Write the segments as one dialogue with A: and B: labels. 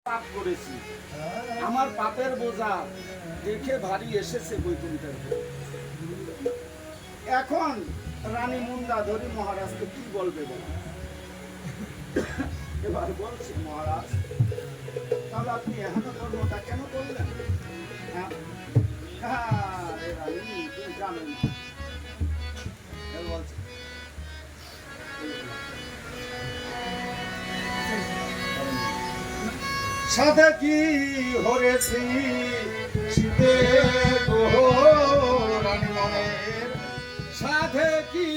A: পাপ করেছি, আমার পাপের বোঝা দেখে ভারী এসেছে বৈকুণ্ঠের। এখন রানী মুন্ডাধরী মহারাজকে কি বলবে বলো? এবার বলছি, মহারাজ তাহলে আপনি এখনো কর্মটা কেন করলেন? হ্যাঁ রানী, তুমি জানো না। বলছে সাধে কি হরেছি শীতে গো রানী মনের, সাধে কি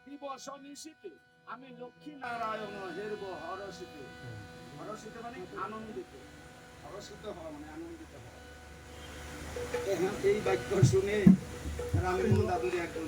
A: দিবস নিশীতে আমি লক্ষ্মী নারায়ণ হেরব হরষিতে। হরষিতে মানে আনন্দিত, হরষিত হওয়া মানে আনন্দিত হওয়া। এই বাক্য শুনে রানী মুন্ডাধরী একদম